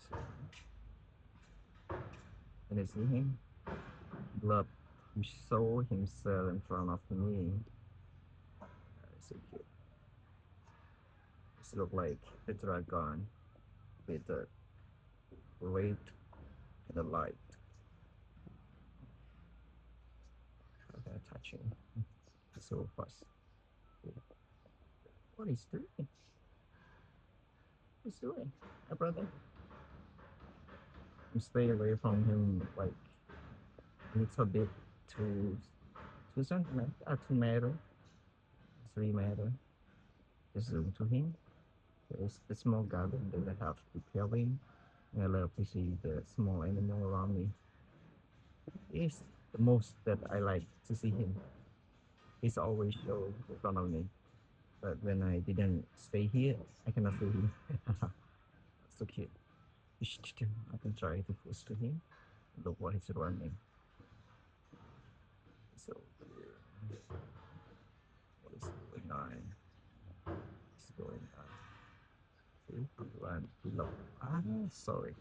So, and I see him. Love to show himself in front of me. So cute. This look like a dragon with the red and the light. Okay, touching so fast. What is doing? What's doing? My brother. You stay away from him like a little bit to 2 centimeters, 2 meter, 3 meter. Just zoom to him. There's a small garden that I have preparing. I love to see the small animal around me. It's the most that I like to see him. He's always show in front of me. But when I didn't stay here, I cannot see him. So cute. I can try to push to him. Look what he's running. So what is going on? What's going on? See? Run below. Ah, sorry.